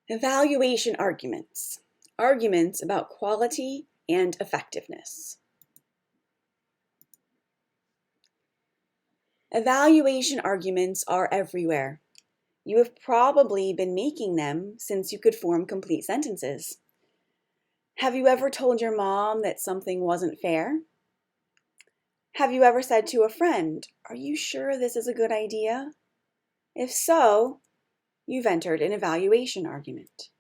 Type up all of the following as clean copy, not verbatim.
Evaluation arguments. Arguments about quality and effectiveness. Evaluation arguments are everywhere. You have probably been making them since you could form complete sentences. Have you ever told your mom that something wasn't fair? Have you ever said to a friend, "Are you sure this is a good idea?" If so, you've entered an evaluation argument.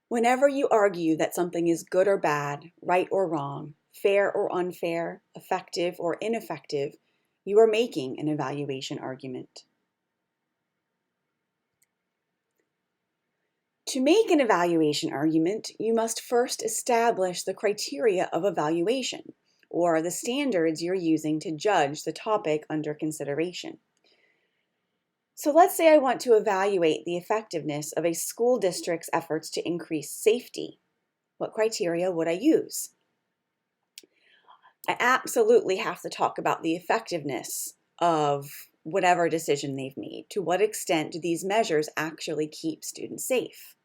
Whenever you argue that something is good or bad, right or wrong, fair or unfair, effective or ineffective, you are making an evaluation argument. To make an evaluation argument, you must first establish the criteria of evaluation, or the standards you're using to judge the topic under consideration. So let's say I want to evaluate the effectiveness of a school district's efforts to increase safety. What criteria would I use? I absolutely have to talk about the effectiveness of whatever decision they've made. To what extent do these measures actually keep students safe?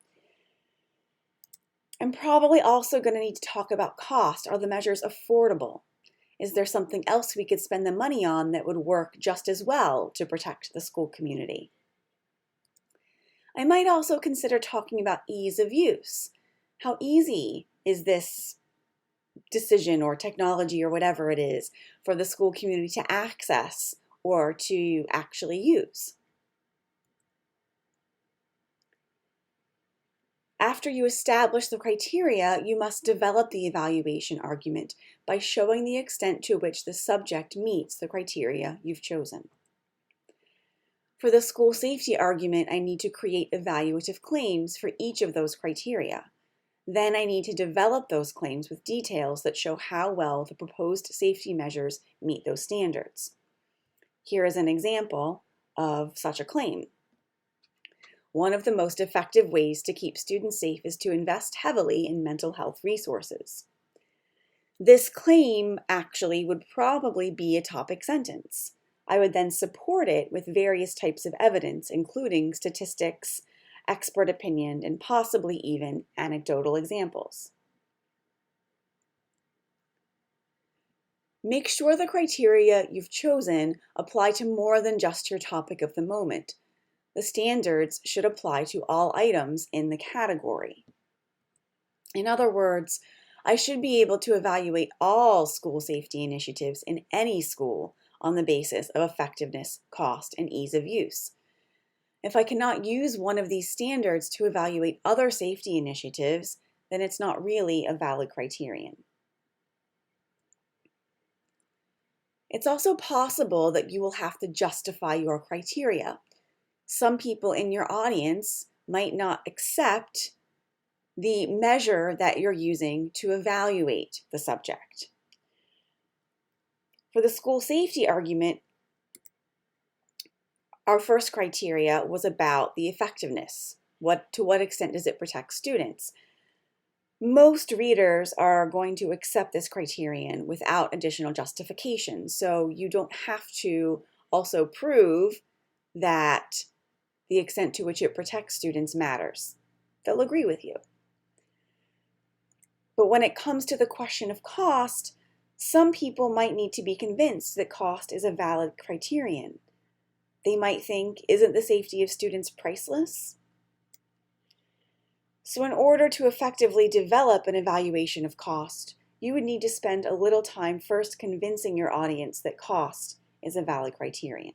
I'm probably also going to need to talk about cost. Are the measures affordable? Is there something else we could spend the money on that would work just as well to protect the school community? I might also consider talking about ease of use. How easy is this decision or technology or whatever it is for the school community to access or to actually use? After you establish the criteria, you must develop the evaluation argument by showing the extent to which the subject meets the criteria you've chosen. For the school safety argument, I need to create evaluative claims for each of those criteria. Then I need to develop those claims with details that show how well the proposed safety measures meet those standards. Here is an example of such a claim. One of the most effective ways to keep students safe is to invest heavily in mental health resources. This claim actually would probably be a topic sentence. I would then support it with various types of evidence, including statistics, expert opinion, and possibly even anecdotal examples. Make sure the criteria you've chosen apply to more than just your topic of the moment. The standards should apply to all items in the category. In other words, I should be able to evaluate all school safety initiatives in any school on the basis of effectiveness, cost, and ease of use. If I cannot use one of these standards to evaluate other safety initiatives, then it's not really a valid criterion. It's also possible that you will have to justify your criteria. Some people in your audience might not accept the measure that you're using to evaluate the subject. For the school safety argument, our first criteria was about the effectiveness. To what extent does it protect students? Most readers are going to accept this criterion without additional justification, so you don't have to also prove that the extent to which it protects students matters. They'll agree with you. But when it comes to the question of cost, some people might need to be convinced that cost is a valid criterion. They might think, isn't the safety of students priceless? So in order to effectively develop an evaluation of cost, you would need to spend a little time first convincing your audience that cost is a valid criterion.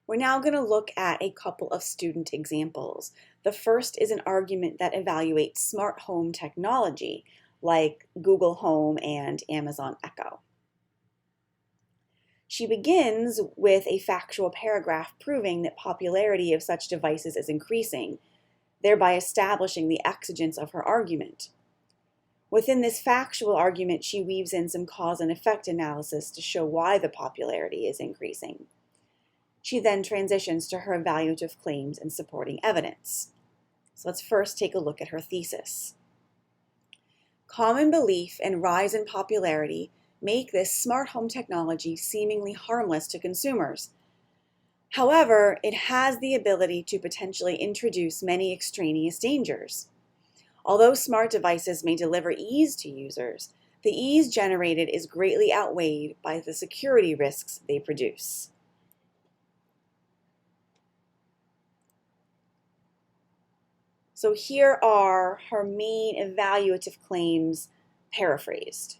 We're now going to look at a couple of student examples. The first is an argument that evaluates smart home technology, like Google Home and Amazon Echo. She begins with a factual paragraph proving that popularity of such devices is increasing, thereby establishing the exigence of her argument. Within this factual argument, she weaves in some cause and effect analysis to show why the popularity is increasing. She then transitions to her evaluative claims and supporting evidence. So let's first take a look at her thesis. Common belief and rise in popularity make this smart home technology seemingly harmless to consumers. However, it has the ability to potentially introduce many extraneous dangers. Although smart devices may deliver ease to users, the ease generated is greatly outweighed by the security risks they produce. So here are her main evaluative claims paraphrased.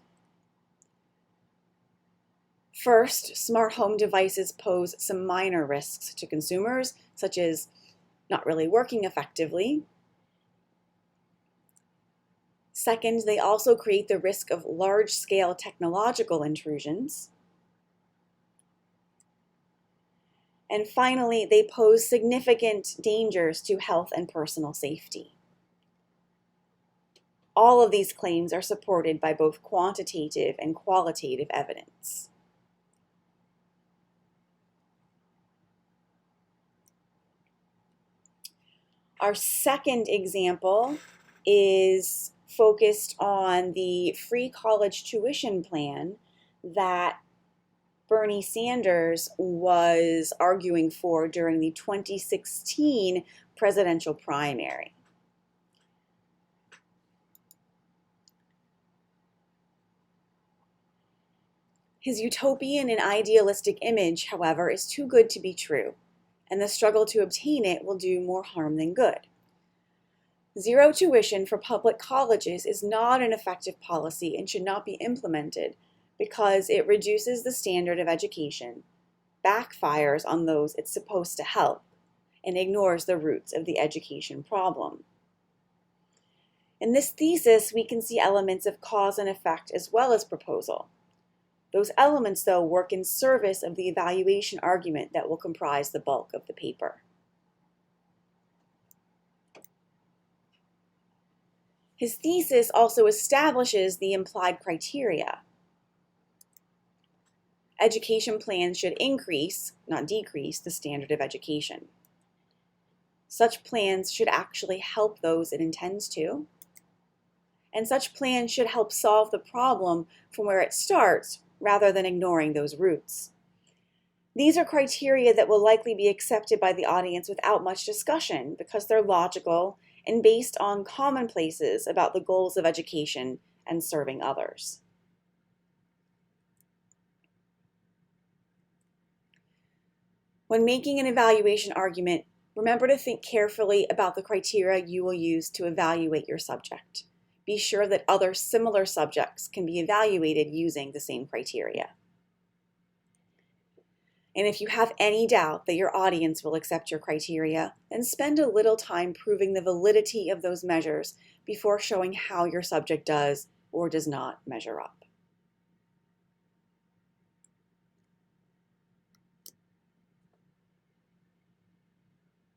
First, smart home devices pose some minor risks to consumers, such as not really working effectively. Second, they also create the risk of large-scale technological intrusions. And finally, they pose significant dangers to health and personal safety. All of these claims are supported by both quantitative and qualitative evidence. Our second example is focused on the free college tuition plan that Bernie Sanders was arguing for during the 2016 presidential primary. His utopian and idealistic image, however, is too good to be true, and the struggle to obtain it will do more harm than good. Zero tuition for public colleges is not an effective policy and should not be implemented because it reduces the standard of education, backfires on those it's supposed to help, and ignores the roots of the education problem. In this thesis, we can see elements of cause and effect as well as proposal. Those elements, though, work in service of the evaluation argument that will comprise the bulk of the paper. His thesis also establishes the implied criteria. Education plans should increase, not decrease, the standard of education. Such plans should actually help those it intends to, and such plans should help solve the problem from where it starts rather than ignoring those roots. These are criteria that will likely be accepted by the audience without much discussion because they're logical and based on commonplaces about the goals of education and serving others. When making an evaluation argument, remember to think carefully about the criteria you will use to evaluate your subject. Be sure that other similar subjects can be evaluated using the same criteria. And if you have any doubt that your audience will accept your criteria, then spend a little time proving the validity of those measures before showing how your subject does or does not measure up.